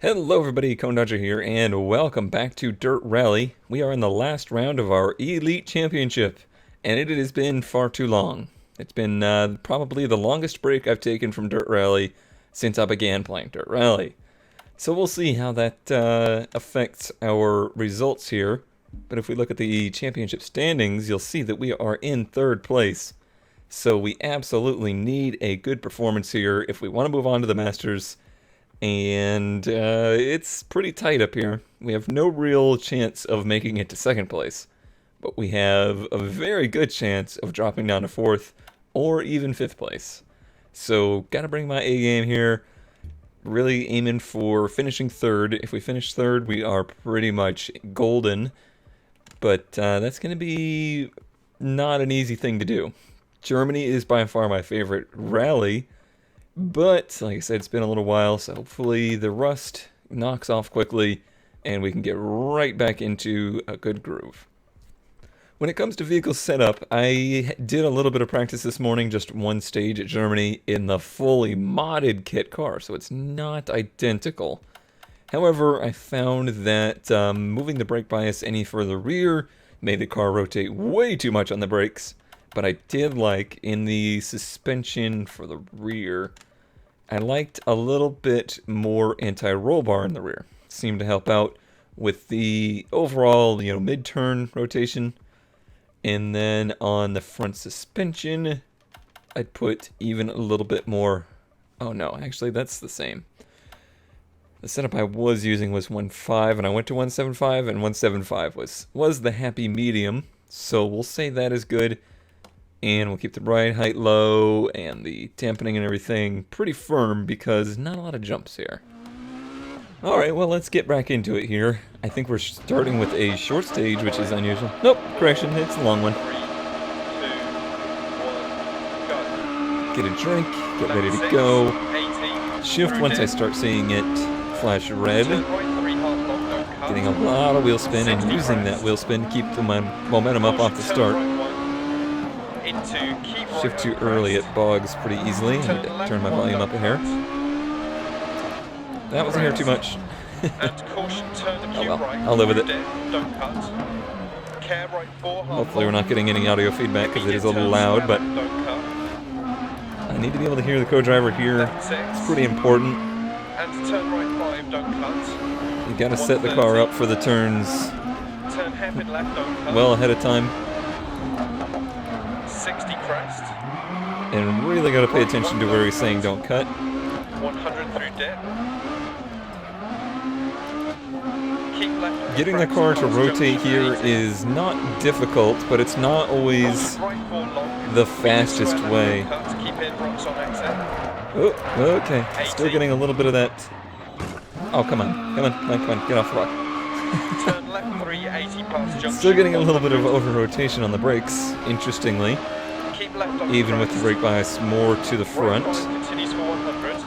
Hello everybody, Cone Dodger here, and welcome back to Dirt Rally. We are in the last round of our Elite Championship, and it has been far too long. It's been probably the longest break I've taken from Dirt Rally since I began playing Dirt Rally. So we'll see how that affects our results here. But if we look at the championship standings, you'll see that we are in third place. So we absolutely need a good performance here if we want to move on to the Masters. And it's pretty tight up here. We have no real chance of making it to second place, but we have a very good chance of dropping down to fourth or even fifth place. So gotta bring my A game here. Really aiming for finishing third. If we finish third, we are pretty much golden, but that's gonna be not an easy thing to do. Germany is by far my favorite rally. But, like I said, it's been a little while, so hopefully the rust knocks off quickly and we can get right back into a good groove. When it comes to vehicle setup, I did a little bit of practice this morning, just one stage at Germany in the fully modded kit car, so it's not identical. However, I found that moving the brake bias any further rear made the car rotate way too much on the brakes. But I did like, in the suspension for the rear, I liked a little bit more anti-roll bar in the rear. Seemed to help out with the overall, mid-turn rotation. And then on the front suspension, I'd put even a little bit more. Oh no, actually that's the same. The setup I was using was 1.5 and I went to 1.75, and 1.75 was the happy medium. So we'll say that is good. And we'll keep the ride height low and the dampening and everything pretty firm because not a lot of jumps here. Alright, well, let's get back into it here. I think we're starting with a short stage, which is unusual. Nope, correction, it's a long one. 3, 2, 1, go. Get a drink, get ready to go. Shift once I start seeing it flash red. Getting a lot of wheel spin and using that wheel spin to keep the momentum up off the start. Shift too early, it bogs pretty easily. I need to turn my volume up a hair. That was a hair too much. Oh well, I'll live with it. Hopefully we're not getting any audio feedback because it is a little loud, but I need to be able to hear the co-driver here. It's pretty important. You gotta set the car up for the turns well ahead of time. 60 crest. And really got to pay attention to where he's saying don't cut. 100 through dip. Keep left. Getting the car to rotate here is not difficult, but it's not always the fastest way. Oh, okay. Still getting a little bit of that. Oh, come on. Come on. Get off the rock. Turn left 380 past junction. Still getting a little bit of over-rotation on the brakes, interestingly. Keep left on even with the brake bias more to the front. Continues for 100.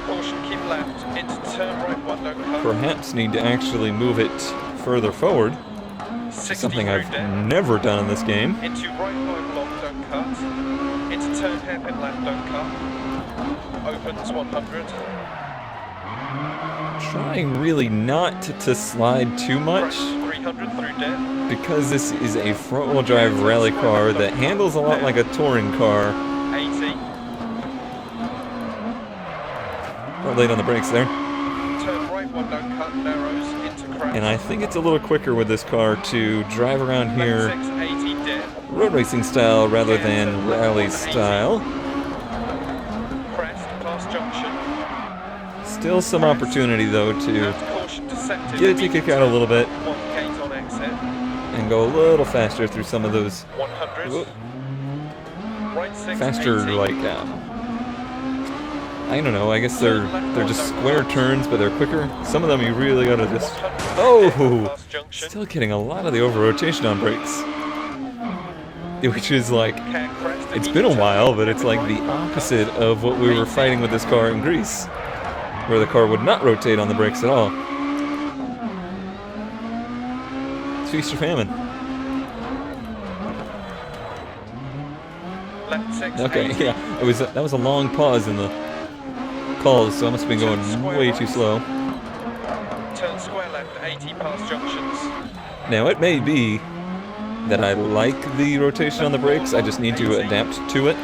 Caution, keep left. Into turn right 1, don't cut. Perhaps need to actually move it further forward. Something I've never done in this game. Into right 5 long, don't cut. Into turn hairpin left, don't cut. Opens 100. Trying really not to slide too much, 300 through dip. because this is a front-wheel drive rally car that handles a lot like a touring car. 80. We're late on the brakes there. Turn right 1, don't cut, narrows into crest. And I think it's a little quicker with this car to drive around here Left 680 dip. road racing style rather than rally style. Crest past junction. Still some opportunity though to get it to kick out a little bit and go a little faster through some of those 100. Right 680. faster, like I don't know, I guess they're just square turns, but they're quicker. Some of them you really gotta just still getting a lot of the over rotation on brakes, which is like, it's been a while, but it's like the opposite of what we were fighting with this car in Greece, where the car would not rotate on the brakes at all. It's feast or famine. Left 680. Okay, yeah, that was a long pause in the calls, so I must have been going way too slow. Turn square left, 80 past junctions. Now, it may be that I like the rotation on the brakes, I just need to adapt to it.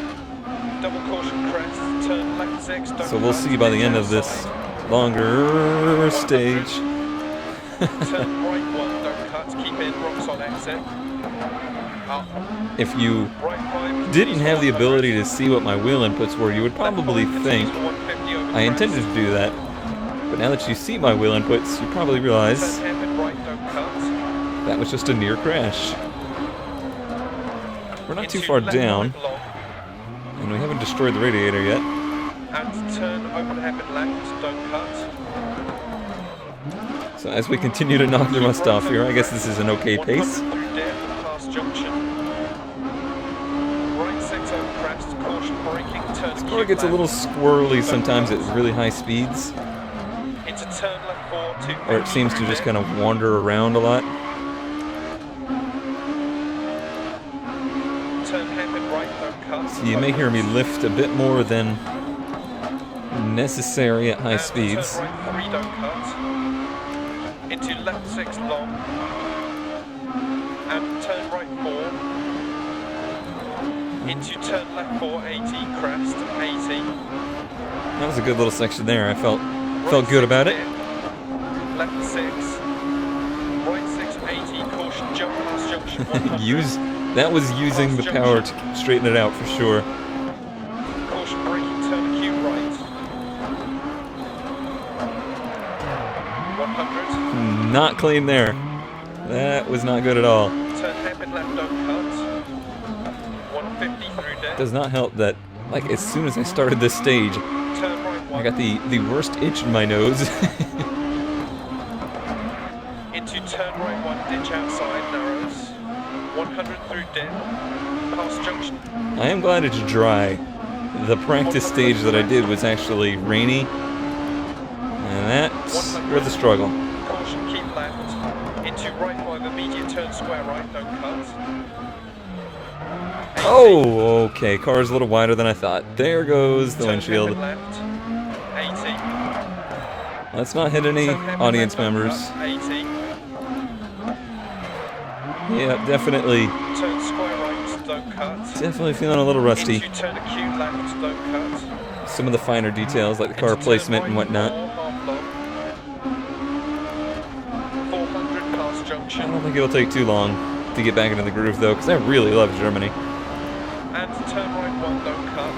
Double caution crest, turn left 6, don't So we'll cut, see by the ditch end of this outside. longer stage. Turn right 1, don't cut, keep in, rocks on exit. Up, If you right 5, didn't have the 100. ability to see what my wheel inputs were, you would probably Left 5, think continues to 150 over I intended crest. to do that. But now that you see my wheel inputs, you probably realize Turn hairpin right, don't cut. that was just a near crash. We're not too Into far left down, 5 long, and we haven't destroyed the radiator yet. and turn open hairpin left, don't cut. So as we continue to knock the rust off here, I guess this is an okay pace. 100 through dip, past junction. Right 6 over crest, caution braking, turn Car gets a little squirrely sometimes at really high speeds, into turn left 4, 2. or it seems to just kind of wander around a lot. Turn hairpin right, don't cut. So you may hear me lift a bit more than necessary at high And speeds. Turn right 3, don't cut. Into left 6 long. And turn right 4. Into turn left 4, 80, crest, 80. That was a good little section there. I felt Right good 6 about it. dip. Left 6. Right 6, 80, caution, jump past junction 100. That was using the power to straighten it out for sure. Caution braking, turn acute right. 100. Not clean there. That was not good at all. Turn hairpin left, don't cut. 150 through dip. Does not help that, like, as soon as I started this stage, Turn right 1. I got the worst itch in my nose. Into turn right 1, ditch outside, narrows. 100 through dip. Past junction. I am glad it's dry. The practice stage that I did was actually rainy, and that's where the struggle. Caution, keep left. Into right 5, immediate turn square right, don't cut. 80. Oh, okay. Car's a little wider than I thought. There goes the Turn windshield. hairpin left. 80. Let's not hit any Turn hairpin audience left, don't members. cut, 80. Yeah, definitely Turn square right, don't cut. feeling a little rusty. Into turn acute left, don't cut. Some of the finer details, like the car Into turn placement right and whatnot. 4, half long. 400 past I junction. don't think it'll take too long to get back into the groove, though, because I really love Germany. And turn right 1, don't cut.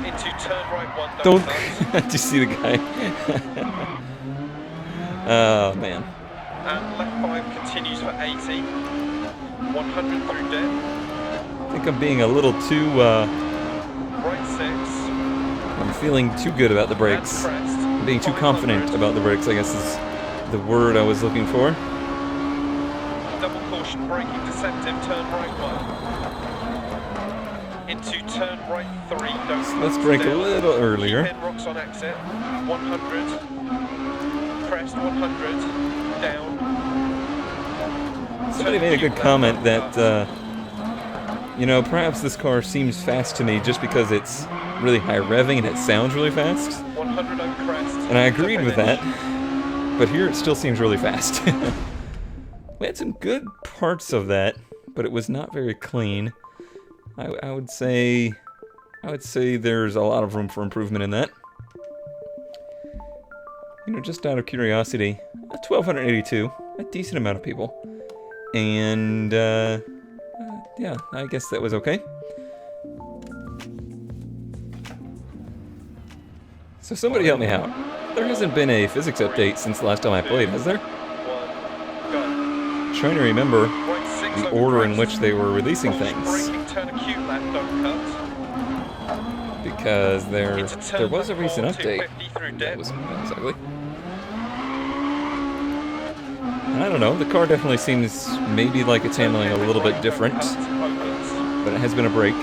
Into turn right 1, Don't. cut. Did you see the guy? Oh, man. And left 5 continues for 80. 100 through dip. I think I'm being a little too, Right 6. I'm feeling too good about the brakes. And crest. I'm being too 500. confident about the brakes, I guess is the word I was looking for. Double caution, braking deceptive, turn right 1. Into turn right 3, don't cut. Let's brake a Down. little earlier. Keep in, rocks on exit. 100. Crest 100. Down. Somebody Turn made a acute good left, comment don't that, you know, perhaps this car seems fast to me just because it's really high revving and it sounds really fast. 100 on crest. And I agreed with that. Finish. But here it still seems really fast. We had some good parts of that, but it was not very clean. I would say there's a lot of room for improvement in that. You know, just out of curiosity, 1,282, a decent amount of people. And, yeah, I guess that was okay. So somebody help me out. There hasn't been a physics update since the last time I played, has there? 1, go. Trying to remember Right 6 the over order in crest. which they were releasing Caution, things, braking, turn acute left, don't cut. because there Into turn was a left recent 4, update. 250 through That dip. was ugly. And I don't know, the car definitely seems maybe like it's handling a little bit different, but it has been a break.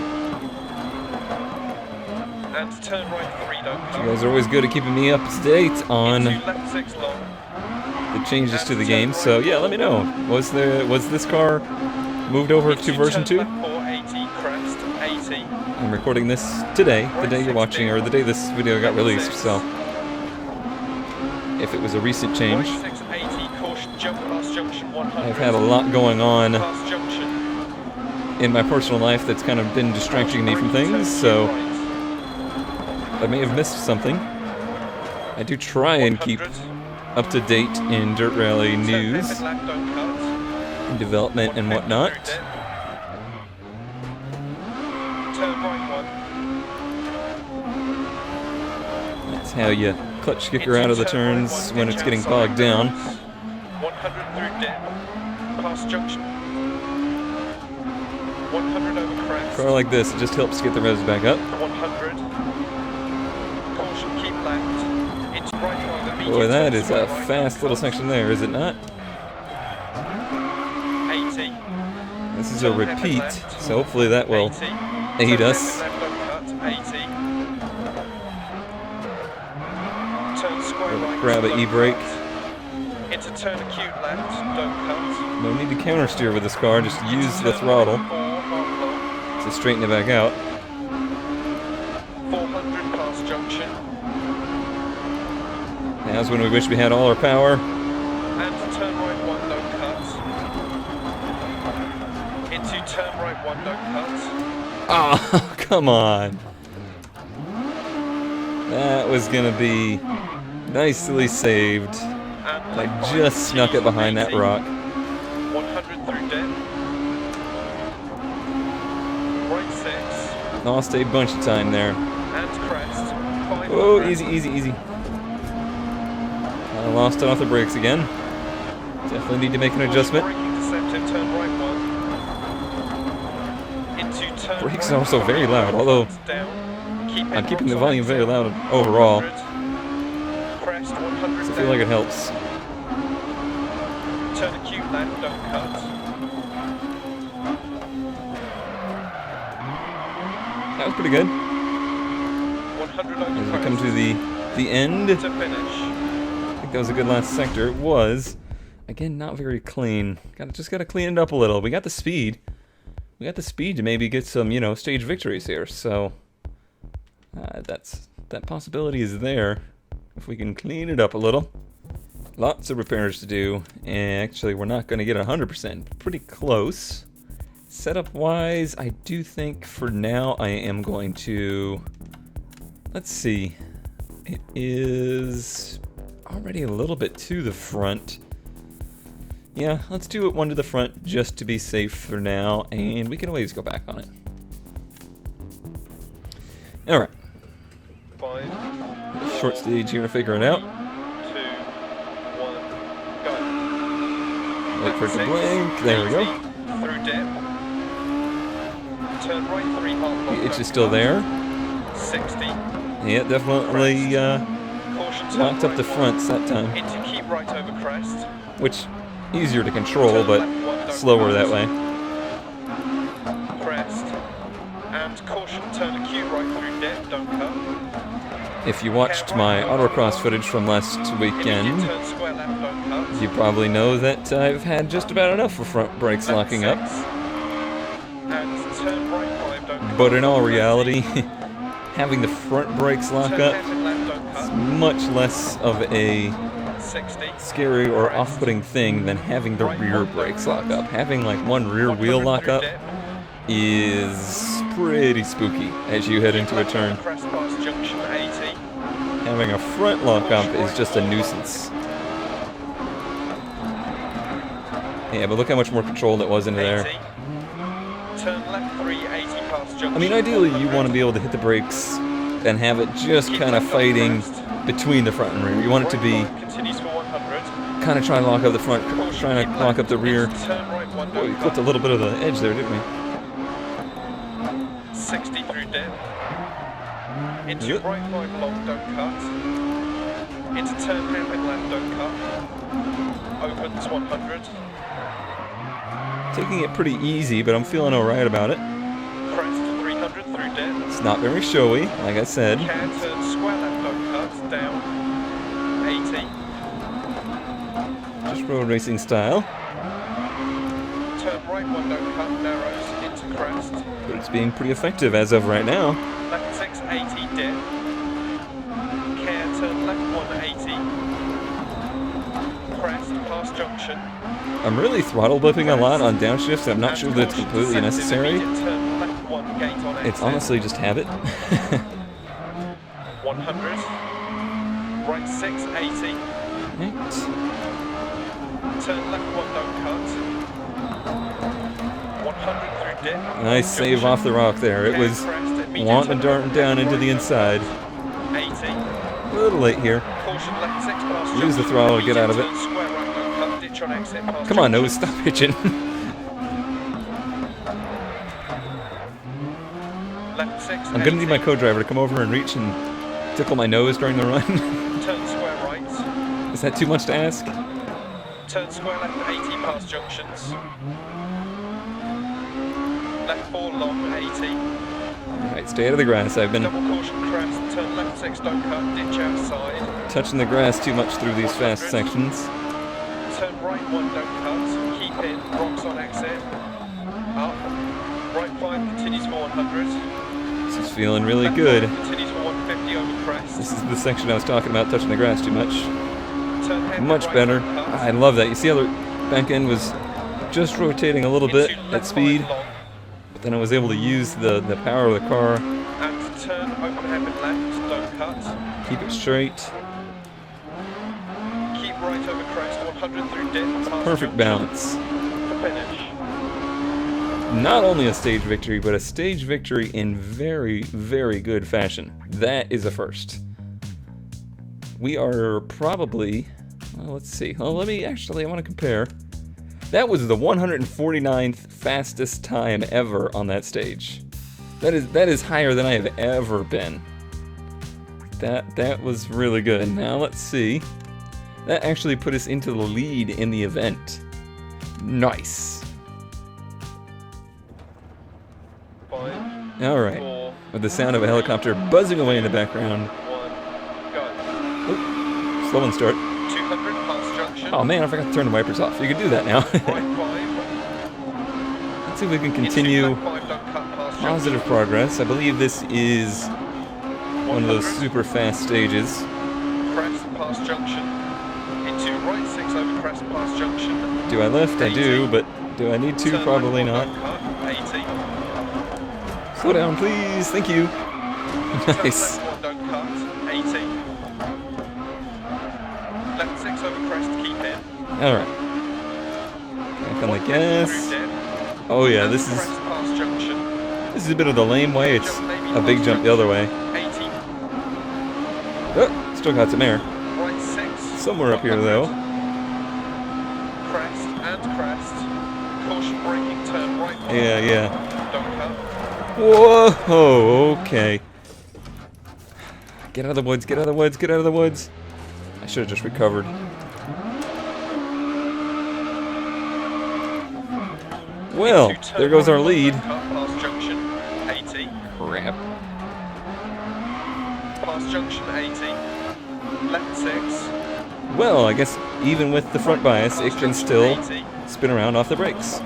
And turn right 3, don't cut. You guys are always good at keeping me up to date on Into left 6 long. the changes to the game, so yeah, let me know. Was this car moved over Into to version turn 2? left 4, 80, crest, 80. I'm recording this today, the day you're watching, or the day this video got released, so if it was a recent change. I've had a lot going on in my personal life that's kind of been distracting me from things, so I may have missed something. I do try and keep up to date in Dirt Rally news and development and whatnot. That's how you clutch kick her out of the turns when it's getting bogged down. 100 through dip, past junction. 100 over crest. Car like this, it just helps get the revs back up. 100. Caution, keep left. It's right on the medium. Boy, that is a fast little section there, is it not? 80. This is a repeat, so hopefully that will aid us. 80. Turn square right. Grab an e-brake. Into turn acute left, don't cut. No need to counter steer with this car, just use the throttle to straighten it back out. 400 past junction. Now's when we wish we had all our power. And turn right one, don't cut. Into turn right one, don't cut. Oh, come on. That was gonna be nicely saved. I just snuck it behind that rock. 100 through dip. Right 6. Lost a bunch of time there. And crest. 500. Oh, easy, easy, easy. I lost it off the brakes again. Definitely need to make an adjustment. Braking deceptive, turn right one. Into turn Brakes right are also very loud, although down. Keep I'm it keeping the on volume side very down. loud overall. 100. Crest 100 So I feel like it helps. Turn acute left, don't cut. That was pretty good. 100 over As we crest. come to the end, To finish. I think that was a good last sector. It was, again, not very clean. Just gotta clean it up a little. We got the speed. We got the speed to maybe get some, stage victories here. So that possibility is there if we can clean it up a little. Lots of repairs to do, and actually we're not going to get 100%. Pretty close. Setup wise, I do think for now I am going to, let's see, it is already a little bit to the front. Yeah, let's do it one to the front just to be safe for now, and we can always go back on it. Alright. 5. Short stage here to figure it out. 2, 1, go. Wait for it to blink. There we go. Through dip. Turn right 3 half long. The itch is still there. 60. Yeah, definitely Caution turn locked up right the fronts that time. Into keep right over crest. Which, easier to control, but slower that way. Crest. And caution turn acute right through dip, don't cut. If you watched my autocross footage from last weekend, Turn square left, don't cut. you probably know that I've had just about enough for front brakes locking up. And turn right 5, don't cut. But in all reality, having the front brakes lock Turn up hairpin left, don't is cut. much less of a 60. scary or off-putting thing than having the rear brakes lock up. Having like one rear wheel 100 lock through up dip. is pretty spooky as you head into a turn. Crest past junction 80. Having a front lock up is just a nuisance. Yeah, but look how much more control that was into 80. there. Turn left 380 past junction. I mean, ideally you want to be able to hit the brakes and have it just kind of fighting between the front and rear. You want it to be Continues for 100. kind of trying to lock up the front, trying to lock up the rear. Turn right 1, Boy, we don't clipped a cut. little bit of the edge there, didn't we? 60 through dip. Into Yep. right 5 long, don't cut. Into turn hairpin left, don't cut. Opens 100. Taking it pretty easy, but I'm feeling alright about it. Crest 300 through dip. It's not very showy, like I said. Can turn square left, don't cut. Down. 80. Just road racing style. Turn right 1, don't cut. Narrows. Into crest. but it's being pretty effective as of right now. Left 6, 80, dip. Care, turn left 180. Crest, past junction. I'm really throttle whipping a lot on downshifts. I'm not sure that it's completely necessary. Turn left 1, gate on exit. It's honestly just habit. 100. Right 6, 80. Right. Turn left 1, don't cut. 100 through dip. Nice save off the rock there. It was wanting to dart down into the inside. 80. A little late here. Caution left 6 past Use the junction. throttle to get out of it. Turn square right, don't cut. Ditch on exit past Come on, junction. nose, stop hitching. Left 6, I'm gonna need my 80. co-driver to come over and reach and tickle my nose during the run. Turn square right. Is that too much to ask? Turn square left 80 past junctions. Left 4 long 80. Alright, stay out of the grass. I've been Double caution crest. Turn left 6 don't cut. Ditch outside. touching the grass too much through these fast sections. Turn right 1 don't cut. Keep in. Rocks on exit. Up. Right 5 continues for 100. This is feeling really Left good. 5 continues for 150 over crest. This is the section I was talking about, touching the grass too much. Turn hairpin Much right, better. don't cut. I love that. You see how the back end was just rotating a little bit Into at left speed, 5 long. but then I was able to use the power of the car, And turn open hairpin left. Don't cut. keep it straight. Keep right over crest. 100 through dip. Past Perfect junction. balance. For finish. Not only a stage victory, but a stage victory in very, very good fashion. That is a first. We are probably, well, let's see. Oh, I want to compare. That was the 149th fastest time ever on that stage. That is higher than I have ever been. That was really good. Now let's see. That actually put us into the lead in the event. Nice. 5, All right. 4, With the sound of a helicopter buzzing away in the background. 1, go. Slow and start. 200 past junction. Oh man, I forgot to turn the wipers off. You can do that now. Right 5. Let's see if we can Into continue left 5, don't cut past positive progress. I believe this is one of those 100. super fast stages. Crest past junction. Into right 6 over crest past junction. Do I lift? I do, but do I need to? Turn Probably left 1, not. don't cut. 80. Slow down, please. Thank you. Turn Nice. left 1, don't cut. 80. Left 6 over crest, keep in. All right. Back on the gas. Through dip. Oh yeah, And this crest is past junction. a bit of the lame way. It's a big jump the other way. 80. Oh, still got some air. Right 6. Somewhere up here though. Crest and crest. Caution braking, turn right 1. Yeah. Don't cut. Whoa, okay. Get out of the woods, get out of the woods, get out of the woods. I should have just recovered. Well, Into turn there goes our right, lead. don't cut past junction 80. Crap. Past junction 80. Left 6. Well, I guess even with the front bias, it Past can junction still 80. spin around off the brakes.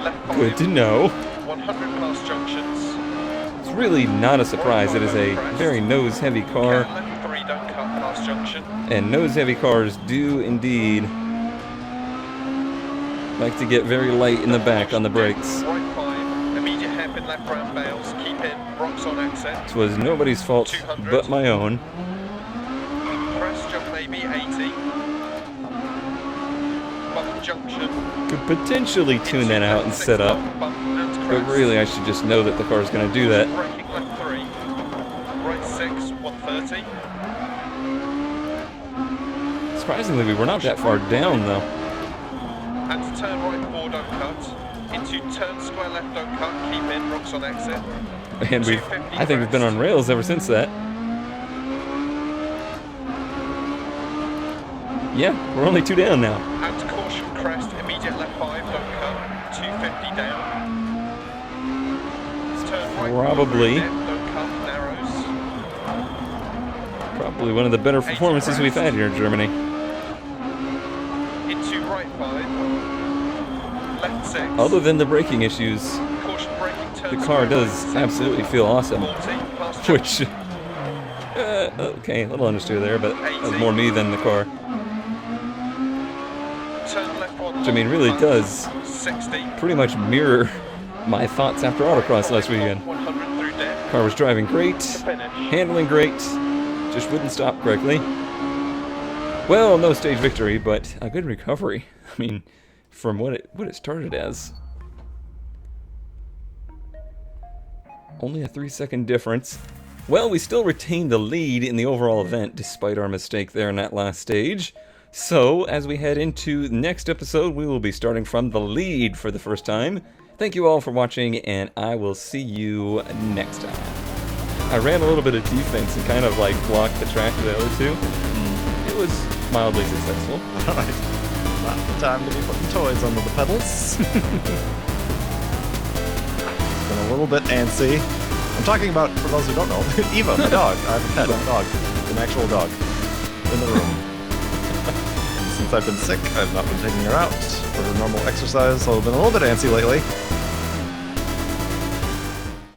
Left 5. Good to know. 100 past junctions. It's really not a surprise. It is a very nose-heavy car, Left 3, don't cut past junction. and nose-heavy cars do indeed like to get very light in the back on the brakes. Right 5. Immediate hairpin left round bales. Keep in. Rocks on exit. This was nobody's fault 200. but my own. Crest jump maybe 80. Bump junction. Could potentially tune that out and Left 6 set up, bump and but crest. really I should just know that the car's going to do that. Braking left 3. Right 6, 130. Surprisingly, we were not that far down though. And to turn right 4, don't cut. Into turn square left, don't cut. Keep in. Rocks on exit. And I think we've been on rails ever since that. Yeah, we're only 2 down now. And to caution crest. Immediate left 5, don't cut. 250 down. Turn right 4, Probably. don't cut. Narrows. Probably one of the better performances we've had here in Germany. Into right 5. Left 6. Other than the braking issues. Caution braking, turn the car square does right, absolutely feel awesome. 40, past jump. Which, okay, a little understeer there, but that was more me than the car. Turn left one. Which, I mean, really does 60. pretty much mirror my thoughts after Autocross last weekend. 100 through dead. Car was driving great, Finish. handling great, just wouldn't stop correctly. Well, no stage victory, but a good recovery. I mean, from what it started as. Only a 3-second difference. Well, we still retained the lead in the overall event, despite our mistake there in that last stage. So, as we head into the next episode, we will be starting from the lead for the first time. Thank you all for watching, and I will see you next time. I ran a little bit of defense and kind of like blocked the track of the other two. It was mildly successful. Alright. Not the time to be putting toys under the pedals. It's been a little bit antsy. I'm talking about, for those who don't know, Eva, my dog. I have a pet, a dog. An actual dog. In the room. Since I've been sick, I've not been taking her out for her normal exercise, so I've been a little bit antsy lately.